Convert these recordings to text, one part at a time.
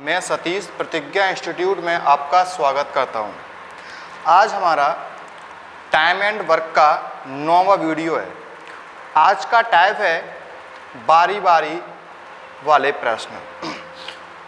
मैं सतीश प्रतिज्ञा इंस्टीट्यूट में आपका स्वागत करता हूं। आज हमारा टाइम एंड वर्क का 9वां वीडियो है। आज का टाइप है बारी बारी वाले प्रश्न।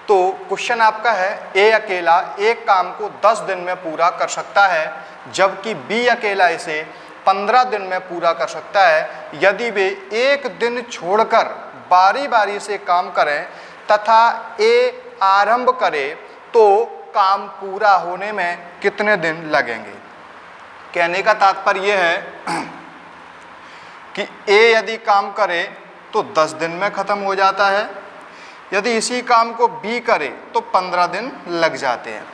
तो क्वेश्चन आपका है, ए अकेला एक काम को 10 दिन में पूरा कर सकता है जबकि बी अकेला इसे 15 दिन में पूरा कर सकता है। यदि वे एक दिन छोड़कर बारी बारी से काम करें तथा ए आरंभ करे तो काम पूरा होने में कितने दिन लगेंगे। कहने का तात्पर्य यह है कि ए यदि काम करे तो 10 दिन में ख़त्म हो जाता है, यदि इसी काम को बी करे तो 15 दिन लग जाते हैं।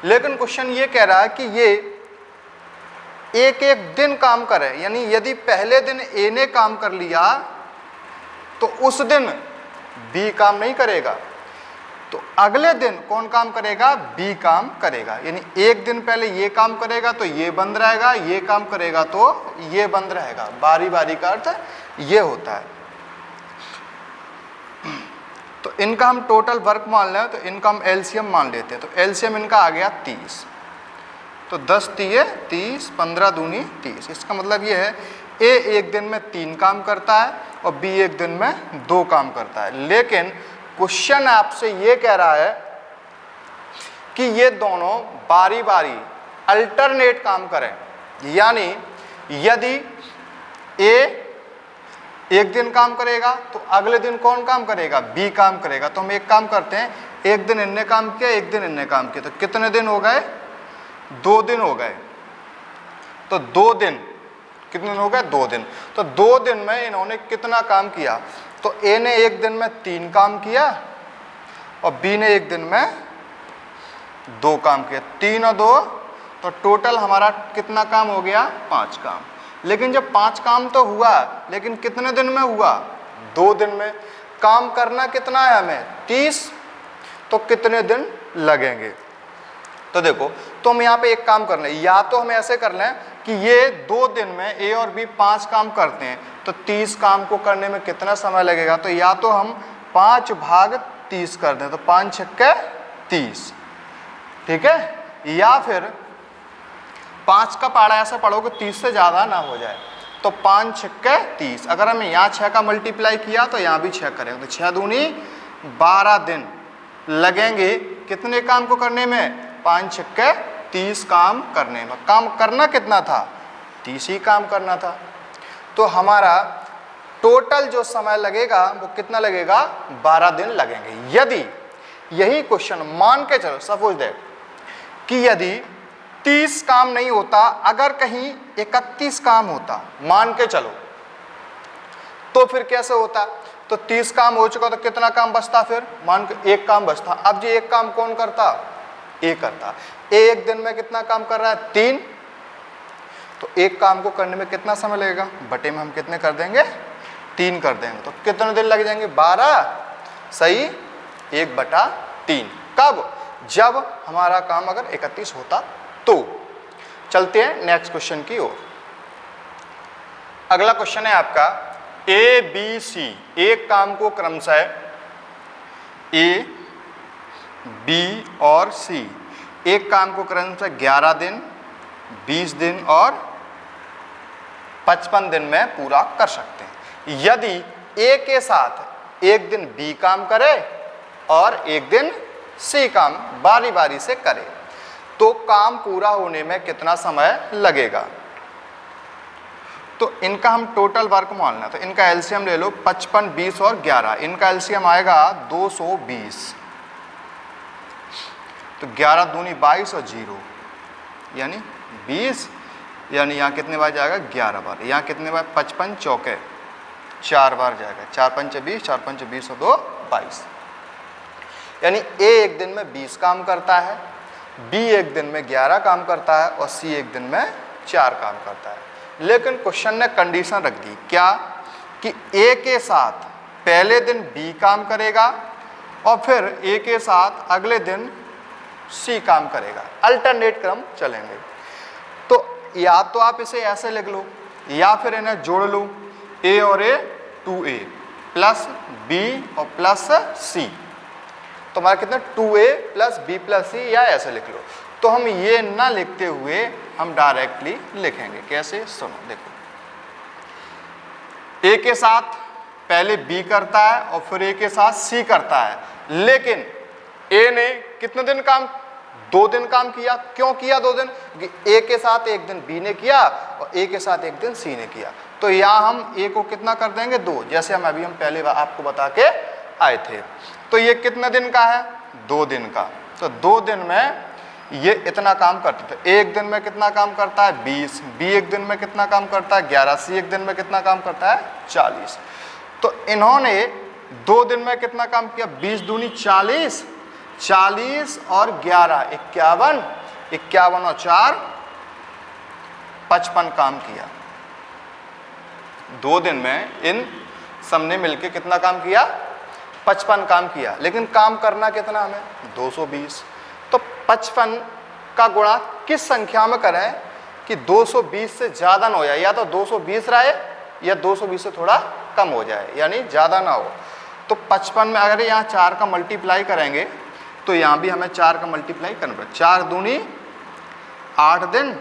लेकिन क्वेश्चन ये कह रहा है कि ये एक एक दिन काम करे, यानी यदि पहले दिन ए ने काम कर लिया तो उस दिन बी काम नहीं करेगा, तो अगले दिन कौन काम करेगा, बी काम करेगा। यानी एक दिन पहले ये काम करेगा तो ये बंद रहेगा, ये काम करेगा तो ये बंद रहेगा। बारी बारी का अर्थ ये होता है। तो इनका हम टोटल वर्क मान लें तो इनका हम एलसीएम मान लेते हैं। तो एलसीएम इनका आ गया 30। तो 10 तिये 30, 15 दूनी 30। इसका मतलब ये है ए एक दिन में 3 काम करता है और बी एक दिन में 2 काम करता है। लेकिन क्वेश्चन आपसे ये कह रहा है कि ये दोनों बारी बारी अल्टरनेट काम करें, यानी यदि ए एक दिन काम करेगा तो अगले दिन कौन काम करेगा, बी काम करेगा। तो हम एक काम करते हैं, एक दिन इनने काम किया, एक दिन इनने काम किया, तो कितने दिन हो गए, 2 दिन हो गए। तो 2 दिन कितने दिन हो गए, 2 दिन। तो 2 दिन में इन्होंने कितना काम किया, तो ए ने एक दिन में 3 काम किया और बी ने एक दिन में 2 काम किया। 3 और 2 तो टोटल हमारा कितना काम हो गया, 5 काम। लेकिन जब 5 काम तो हुआ, लेकिन कितने दिन में हुआ, 2 दिन में। काम करना कितना है हमें, 30, तो कितने दिन लगेंगे। तो देखो, तो हम यहाँ पे एक काम कर लें, या तो हम ऐसे कर लें कि ये 2 दिन में ए और बी 5 काम करते हैं, तो 30 काम को करने में कितना समय लगेगा। तो या तो हम 5 भाग 30 कर दें, तो 5 छक्के 30, ठीक है। या फिर 5 का पारा ऐसा पढ़ोगे 30 से ज़्यादा ना हो जाए, तो 5 छक्के 30। अगर हम यहाँ 6 का मल्टीप्लाई किया तो यहाँ भी 6 करेंगे, तो 6 दूनी 12 दिन लगेंगे कितने काम को करने में, 5 छक्के 30 काम करने में। काम करना कितना था, 30 ही काम करना था। तो हमारा टोटल जो समय लगेगा वो कितना लगेगा, 12 दिन लगेंगे। यदि यही क्वेश्चन मान के चलो, सपोज दैट कि यदि 30 काम नहीं होता, अगर कहीं 31 काम होता, मान के चलो, तो फिर कैसे होता। तो 30 काम हो चुका तो कितना काम बचता, फिर मान के 1 काम बचता। अब जो 1 काम कौन करता, ए करता। ए एक दिन में कितना काम कर रहा है, 3, तो 1 काम को करने में कितना समय लगेगा, बटे में हम कितने कर देंगे, 3 कर देंगे, तो कितने दिन लग जाएंगे, 12, सही, 1/3। कब, जब हमारा काम अगर 31 होता तो। चलते हैं नेक्स्ट क्वेश्चन की ओर। अगला क्वेश्चन है आपका, ए बी सी एक काम को क्रमशः ए बी और सी एक काम को क्रमशः 11 दिन, 20 दिन और 55 दिन में पूरा कर सकते हैं। यदि ए के साथ एक दिन बी काम करे और एक दिन सी काम बारी बारी से करे तो काम पूरा होने में कितना समय लगेगा। तो इनका हम टोटल वर्क मान लें, तो इनका एलसीएम ले लो, 55, 20 और 11। इनका एलसीएम आएगा 220, तो 11 दूनी 22 और 0 यानी 20, यानी यहाँ कितने बार जाएगा, 11 बार। यहाँ कितने बार, 55 चौके 4 बार जाएगा, 4 पंचे 20, 4 पंचे 20 और 2 22। यानी ए एक दिन में 20 काम करता है, बी एक दिन में 11 काम करता है और सी एक दिन में 4 काम करता है। लेकिन क्वेश्चन ने कंडीशन रख दी, क्या, कि ए के साथ पहले दिन बी काम करेगा और फिर ए के साथ अगले दिन सी काम करेगा, अल्टरनेट क्रम चलेंगे। तो या तो आप इसे ऐसे लिख लो या फिर इन्हें जोड़ लो, ए और ए 2a प्लस बी और प्लस सी। तो हमारा कितना 2a प्लस बी प्लस सी या ऐसे लिख लो। तो हम ये ना लिखते हुए हम डायरेक्टली लिखेंगे। कैसे? सुनो देखो, a के साथ पहले b करता है और फिर a के साथ c करता है, लेकिन a ने कितने दिन काम? 2 दिन काम किया। क्यों किया 2 दिन? क्योंकि a के साथ एक दिन b ने किया और a के साथ एक दिन c ने किया। तो यहाँ हम a को कितना कर देंगे? 2, जैसे हम पहले आपको बता के आए थे। तो ये कितने दिन का है? 2 दिन का। तो 2 दिन में ये इतना काम करते थे। एक दिन में कितना काम करता है? 20। b एक दिन में कितना काम करता है? 11। c एक दिन में कितना काम करता है? 40। तो इन्होंने 2 दिन में कितना काम किया? 20 दूनी 40, 40 और 11 51, 51 और 4 55 काम किया। 2 दिन में इन सबने मिलके कितना काम किया? 55 काम किया। लेकिन काम करना कितना हमें? 220। तो 55 का गुणा किस संख्या में करें कि 220 से ज़्यादा ना हो जाए? या तो 220 रहे या 220 से थोड़ा कम हो जाए, यानी ज़्यादा ना हो। तो 55 में अगर यहाँ 4 का मल्टीप्लाई करेंगे तो यहाँ भी हमें 4 का मल्टीप्लाई करना पड़ेगा। 4 दूनी 8 दिन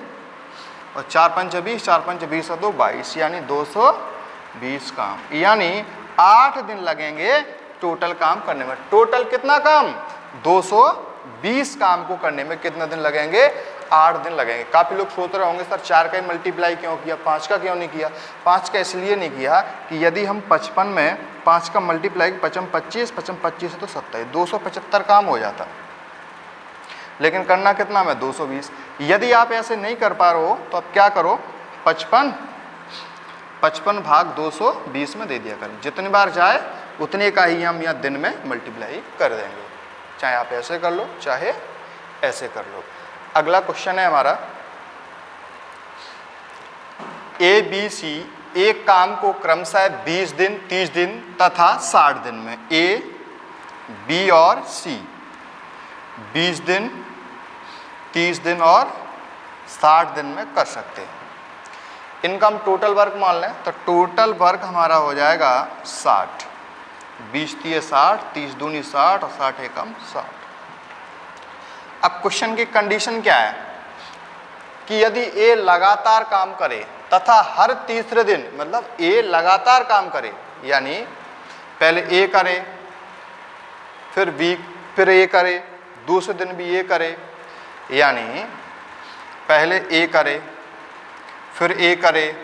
और 4 पंच 20, 4 पंच 20 और 2 22, यानी 220 काम, यानी 8 दिन लगेंगे टोटल काम करने में। टोटल कितना काम? 220 काम को करने में कितने दिन लगेंगे? 8 दिन लगेंगे। काफ़ी लोग सोच रहे होंगे सर 4 का ही मल्टीप्लाई क्यों किया, 5 का क्यों नहीं किया? 5 का इसलिए नहीं किया कि यदि हम 55 में 5 का मल्टीप्लाई 55 25, 55 25 तो 27, 275 काम हो जाता। लेकिन करना कितना में? 220। यदि आप ऐसे नहीं कर पा रहे हो तो आप क्या करो? 55 भाग 220 में दे दिया करें। जितनी बार जाए उतने का ही हम यहाँ दिन में मल्टीप्लाई कर देंगे। चाहे आप ऐसे कर लो चाहे ऐसे कर लो। अगला क्वेश्चन है हमारा, ए बी सी एक काम को क्रमशः 20 दिन 30 दिन तथा 60 दिन में ए बी और सी 20 दिन 30 दिन और 60 दिन में कर सकते हैं। इनका हम टोटल वर्क मान लें तो टोटल वर्क हमारा हो जाएगा 60। 20 3 60, 30 दूनी 60 और 60 एकम 60। अब क्वेश्चन की कंडीशन क्या है कि यदि ए लगातार काम करे तथा हर तीसरे दिन, मतलब ए लगातार काम करे, यानी पहले ए करे फिर बी फिर ए करे, दूसरे दिन भी ए करे, यानी पहले ए करे फिर ए करे,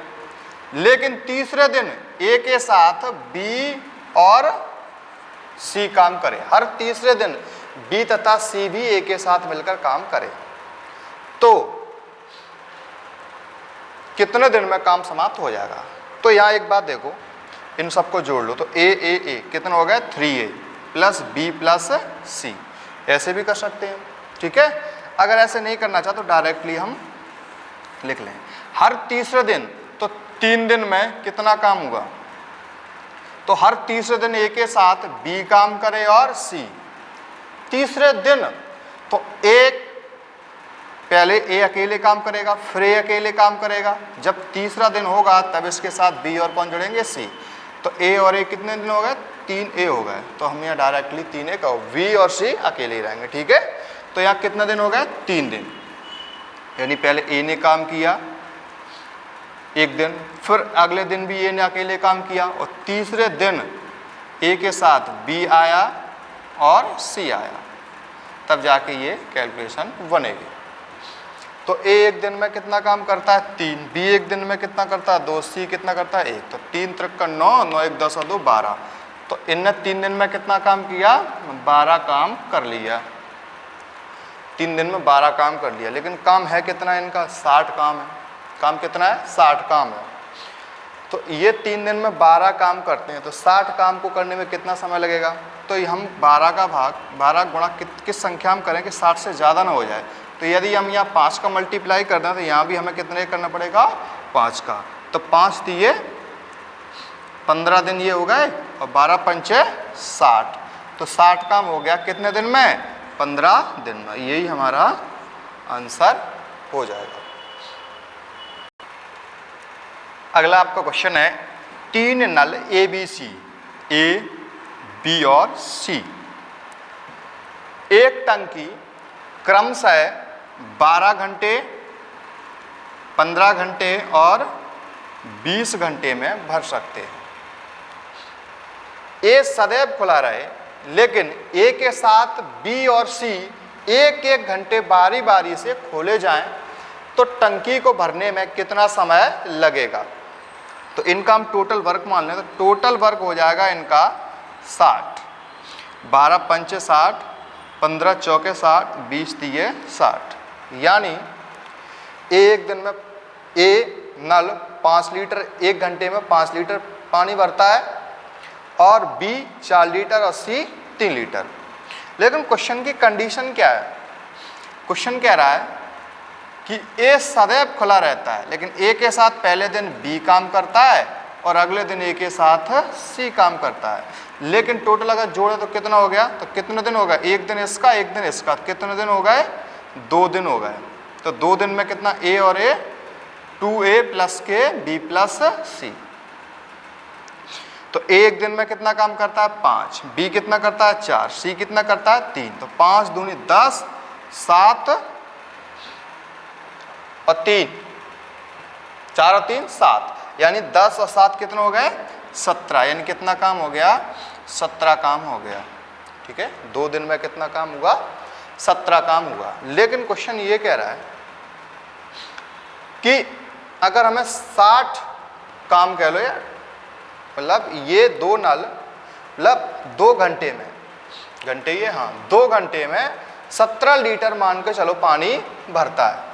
लेकिन तीसरे दिन ए के साथ बी और सी काम करे। हर तीसरे दिन बी तथा सी भी ए के साथ मिलकर काम करे, तो कितने दिन में काम समाप्त हो जाएगा? तो यहाँ एक बात देखो, इन सबको जोड़ लो तो ए कितना हो गया? 3a प्लस बी प्लस सी। ऐसे भी कर सकते हैं, ठीक है। अगर ऐसे नहीं करना चाहते तो डायरेक्टली हम लिख लें हर तीसरे दिन, तो 3 दिन में कितना काम होगा? तो हर तीसरे दिन ए के साथ बी काम करे और सी। तीसरे दिन तो एक पहले ए अकेले काम करेगा फिर ए अकेले काम करेगा। जब तीसरा दिन होगा तब इसके साथ बी और कौन जुड़ेंगे? सी। तो ए और ए कितने दिन हो गए? 3a हो गए। तो हम यहाँ डायरेक्टली 3a का बी और सी अकेले ही रहेंगे, ठीक है। तो यहाँ कितने दिन हो गए? 3 दिन, यानी पहले ए ने काम किया एक दिन, फिर अगले दिन भी ए ने अकेले काम किया और तीसरे दिन ए के साथ बी आया और सी आया, तब जाके ये कैलकुलेशन बनेगी। तो ए एक दिन में कितना काम करता है? 3, बी एक दिन में कितना करता है? 2, सी कितना करता है? 1। तो 3 त्रिक का 9, 9 1 10 और 2 12। तो इनने 3 दिन में कितना काम किया? 12 काम कर लिया। 3 दिन में 12 काम कर लिया, लेकिन काम है कितना इनका? 60 काम है। काम कितना है? 60 काम है। तो ये 3 दिन में 12 काम करते हैं, तो 60 काम को करने में कितना समय लगेगा? तो ये हम 12 का भाग 12 गुणा किस संख्या में करें कि 60 से ज़्यादा ना हो जाए? तो यदि हम यहाँ 5 का मल्टीप्लाई कर दें तो यहाँ भी हमें कितने करना पड़ेगा? 5 का। तो 5 दिए 15 दिन ये हो गए और 12 पंचे 60। तो 60 काम हो गया कितने दिन में? 15 दिन में। यही हमारा आंसर हो जाएगा। अगला आपका क्वेश्चन है, 3 नल A B C, A B और सी एक टंकी क्रमशः 12 घंटे, 15 घंटे और 20 घंटे में भर सकते हैं। ए सदैव खुला रहे, लेकिन ए के साथ बी और सी एक एक घंटे बारी बारी से खोले जाएं तो टंकी को भरने में कितना समय लगेगा। तो इनका हम टोटल वर्क मान लें, तो टोटल वर्क हो जाएगा इनका 60, 12 पंचे 60, 15 चौके 60, 20 तिये 60। यानी एक दिन में ए नल 5 लीटर, एक घंटे में 5 लीटर पानी भरता है और बी 4 लीटर और सी 3 लीटर। लेकिन क्वेश्चन की कंडीशन क्या है? क्वेश्चन कह रहा है कि ए सदैव खुला रहता है, लेकिन ए के साथ पहले दिन बी काम करता है और अगले दिन ए के साथ सी काम करता है। लेकिन टोटल अगर जोड़े तो कितना हो गया? तो कितने दिन हो गए? एक दिन इसका, एक दिन इसका, कितने दिन हो गए? 2 दिन हो गए। तो 2 दिन में कितना? ए और ए, 2a प्लस के बी प्लस सी। तो ए एक दिन में कितना काम करता है? 5, बी कितना करता है? 4, सी कितना करता है? 3। तो 5 दूनी 10, 7 और 3, 4 और 3 7, यानी 10 और 7 कितने हो गए? 17। यानी कितना काम हो गया? 17 काम हो गया। ठीक है, 2 दिन में कितना काम हुआ? 17 काम हुआ। लेकिन क्वेश्चन ये कह रहा है कि अगर हमें 60 काम कह लो यार, मतलब ये 2 नल, मतलब 2 घंटे में, घंटे ये, हाँ 2 घंटे में 17 लीटर मान के चलो पानी भरता है,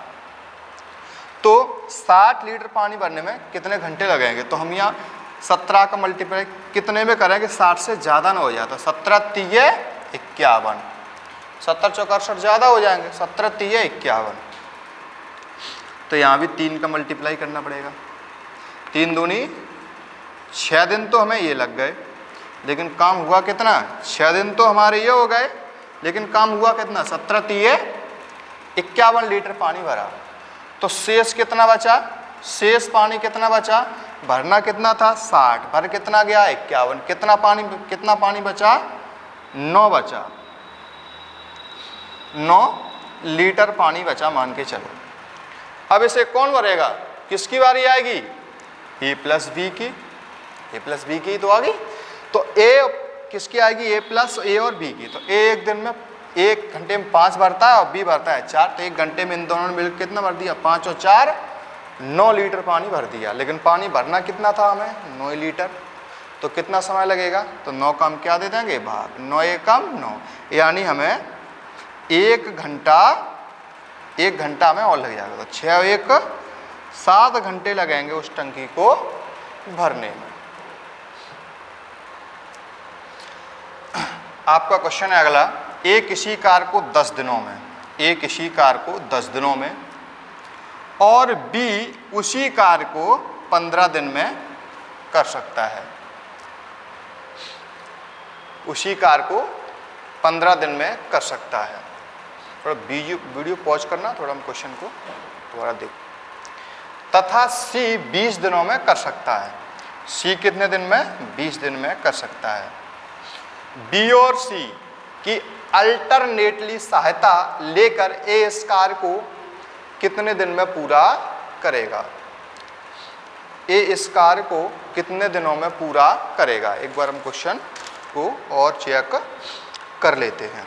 तो 60 लीटर पानी भरने में कितने घंटे लगेंगे? तो हम यहाँ 17 का मल्टीप्लाई कितने में करेंगे? 60 से ज़्यादा ना हो जाता। 17 तिये 51, 70 चौका 68 ज़्यादा हो जाएंगे, 17 तिये 51। तो यहाँ भी 3 का मल्टीप्लाई करना पड़ेगा। 3 दूनी 6 दिन तो हमें ये लग गए, लेकिन काम हुआ कितना? 6 दिन तो हमारे ये हो गए, लेकिन काम हुआ कितना? 17 तिये 51 लीटर पानी भरा। तो शेष कितना बचा? शेष पानी कितना बचा? भरना कितना था? 60, भर कितना गया? 51। कितना पानी बचा? 9 बचा, 9 लीटर पानी बचा मान के चलो। अब इसे कौन भरेगा? किसकी बारी आएगी? ए प्लस बी की। ए प्लस बी की तो आ गई। तो ए किसकी आएगी? ए प्लस ए और बी की। तो ए एक दिन में, 1 घंटे में 5 भरता है और बी भरता है 4। तो 1 घंटे में इन दोनों ने मिलकर कितना भर दिया? 5 और 4 9 लीटर पानी भर दिया। लेकिन पानी भरना कितना था हमें? 9 लीटर। तो कितना समय लगेगा? तो 9 का हम क्या दे देंगे? भाग 9 एकम 9, यानी हमें 1 घंटा में और लग जाएगा। तो 6 और 1 7 घंटे लगेंगे उस टंकी को भरने में। आपका क्वेश्चन है अगला, ए किसी कार को 10 दिनों में, ए किसी कार को 10 दिनों में और बी उसी कार को 15 दिन में कर सकता है। उसी कार को 15 दिन में कर सकता है। थोड़ा वीडियो पॉज करना, थोड़ा हम क्वेश्चन को दोबारा देख। तथा सी 20 दिनों में कर सकता है। सी कितने दिन में? 20 दिन में कर सकता है। बी और सी की अल्टरनेटली सहायता लेकर ए इस कार्य को कितने दिन में पूरा करेगा? ए इस कार्य को कितने दिनों में पूरा करेगा? एक बार हम क्वेश्चन को और चेक कर लेते हैं।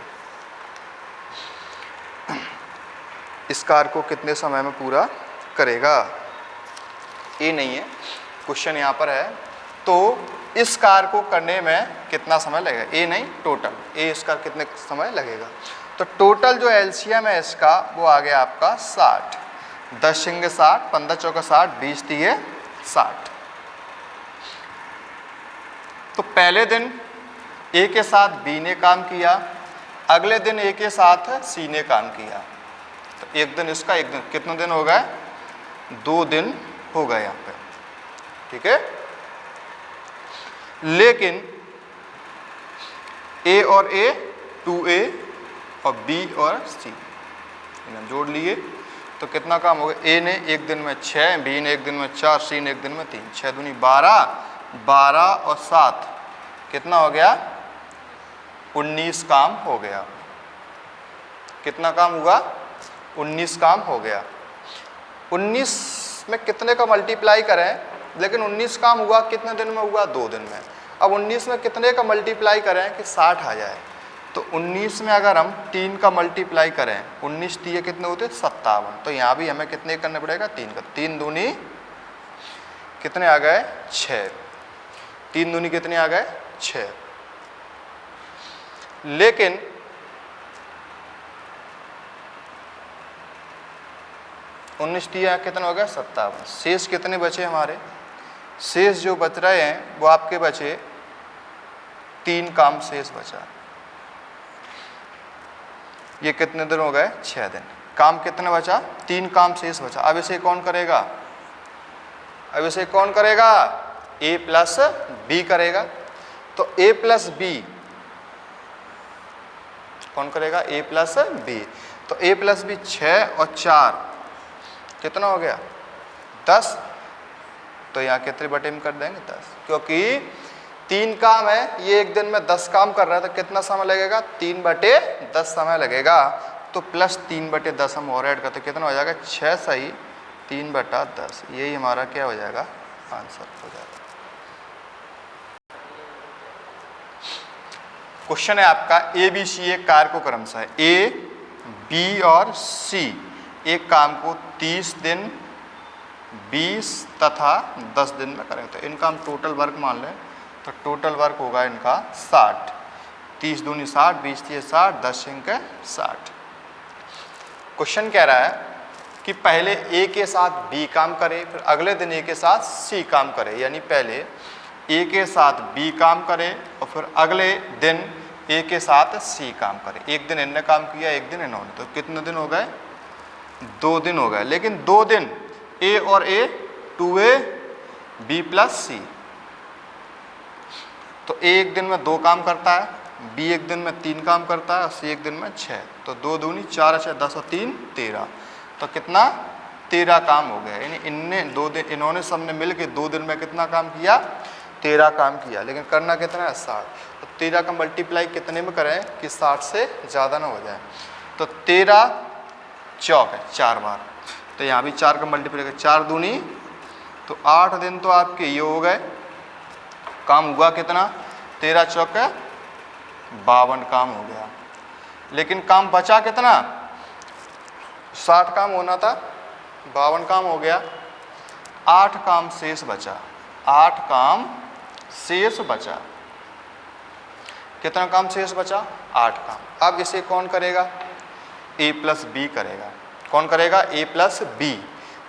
इस कार्य को कितने समय में पूरा करेगा? ए नहीं है, क्वेश्चन यहाँ पर है। तो इस कार्य को करने में कितना समय लगेगा? ए नहीं, टोटल ए इसका कितने समय लगेगा? तो टोटल जो एलसीएम है इसका वो आ गया आपका 60। 10 सिंगे 60, 15 चौका 60, 20 तिये 60। तो पहले दिन ए के साथ बी ने काम किया, अगले दिन ए के साथ सी ने काम किया। तो एक दिन इसका, एक दिन, कितने दिन हो गए? 2 दिन हो गए यहाँ पे। ठीक है, लेकिन ए और ए, 2a और b और c इन्हें जोड़ लिए तो कितना काम हो गया? ए ने एक दिन में 6, बी ने एक दिन में 4, सी ने एक दिन में 3। 6 दूनी 12, 12 और 7 कितना हो गया? 19 काम हो गया। कितना काम हुआ? 19 काम हो गया। 19 में कितने का मल्टीप्लाई करें, लेकिन 19 काम हुआ कितने दिन में हुआ? 2 दिन में। अब 19 में कितने का मल्टीप्लाई करें कि 60 आ जाए? तो 19 में अगर हम 3 का मल्टीप्लाई करें, 19 3 कितने होते? 57। तो यहाँ भी हमें कितने करने पड़ेगा? 3 का। 3 दूनी कितने आ गए? 6। 3 दूनी कितने आ गए? 6। लेकिन उन्नीस टी कितने हो गए? 57। शेष कितने बचे हमारे? शेष जो बच रहे हैं वो आपके बचे 3 काम शेष बचा। ये कितने दिन हो गए? 6 दिन। काम कितने बचा? 3 काम शेष बचा। अब इसे कौन करेगा? अब इसे कौन करेगा? a प्लस बी करेगा। तो a प्लस बी कौन करेगा? a plus b. तो a प्लस बी 6 और 4 कितना हो गया? 10। तो यहाँ कितने बटे में कर देंगे? 10, क्योंकि 3 काम है, ये एक दिन में 10 काम कर रहा है, तो कितना समय लगेगा? 3 बटे 10 समय लगेगा। तो प्लस 3 बटे 10 हम और ऐड करते कितना हो जाएगा? 6 सही 3 बटा 10। यही हमारा क्या हो जाएगा? आंसर हो जाएगा। क्वेश्चन है आपका ए बी सी एक कार्य को क्रमशः ए बी और सी एक काम को 30 दिन 20 तथा 10 दिन में करें। तो इनका हम टोटल वर्क मान लें, तो टोटल वर्क होगा इनका 60। 30 दूनी 60, 20 3 60, 10 इंक 60। क्वेश्चन कह रहा है कि पहले ए के साथ बी काम करे, फिर अगले दिन ए के साथ सी काम करे। यानी पहले ए के साथ बी काम करे और फिर अगले दिन ए के साथ सी काम करे। एक दिन इनने काम किया, एक दिन इन्होंने। तो कितने दिन हो गए? 2 दिन हो गए। लेकिन 2 दिन ए और ए 2a बी प्लस सी। तो ए एक दिन में 2 काम करता है, बी एक दिन में 3 काम करता है और सी एक दिन में 6। तो 2 दूनी 4 6 10 और 3 13। तो कितना? 13 काम हो गया। यानी इनने 2 दिन, इन्होंने सबने मिल के 2 दिन में कितना काम किया? 13 काम किया। लेकिन करना कितना है? 60। तो 13 का मल्टीप्लाई कितने में करें कि 60 से ज़्यादा ना हो जाए? तो 13 चौक है 4 बार। तो यहाँ भी 4 का मल्टीप्लाई करें, 4 दूनी तो 8 दिन तो आपके ये हो गए। काम हुआ कितना? 13 चौक 52 काम हो गया। लेकिन काम बचा कितना? 60 काम होना था, 52 काम हो गया। 8 काम शेष बचा। 8 काम शेष बचा। कितना काम शेष बचा? 8 काम। अब इसे कौन करेगा? a प्लस बी करेगा। कौन करेगा? a plus b.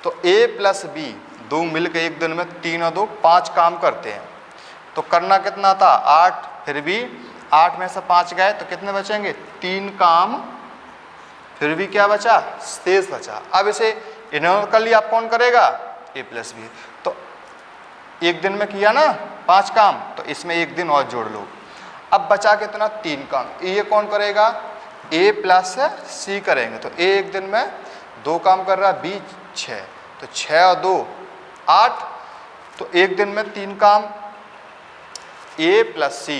तो a प्लस बी 2 मिलकर एक दिन में 3 और 2 5 काम करते हैं। तो करना कितना था? 8। फिर भी 8 में से 5 गए तो कितने बचेंगे? 3 काम। फिर भी क्या बचा? शेष बचा। अब इसे इन्होंने कर लिया, अब कौन करेगा? a plus b. तो एक दिन में किया ना 5 काम, तो इसमें एक दिन और जोड़ लो। अब बचा कितना? 3 काम। ये कौन करेगा? a प्लस सी करेंगे। तो a एक दिन में 2 काम कर रहा है, b 6। तो 6 और 2 8। तो एक दिन में 3 काम। a प्लस सी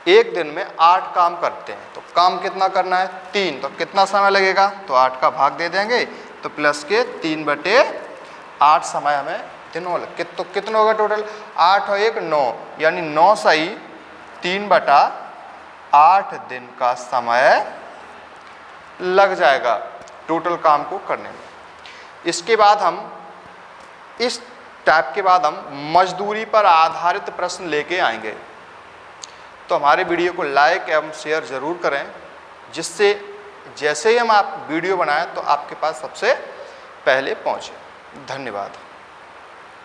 एक दिन में 8 काम करते हैं। तो काम कितना करना है? 3। तो कितना समय लगेगा? तो 8 का भाग दे देंगे, तो प्लस के 3 बटे 8 समय हमें दिनों लग। तो कितना होगा टोटल? 8 और 1 9, यानी 9 सही 3 बटा 8 दिन का समय लग जाएगा टोटल काम को करने में। इसके बाद हम इस टाइप के बाद हम मजदूरी पर आधारित प्रश्न लेके आएंगे। तो हमारे वीडियो को लाइक एवं शेयर ज़रूर करें, जिससे जैसे ही हम आप वीडियो बनाएं तो आपके पास सबसे पहले पहुंचे। धन्यवाद।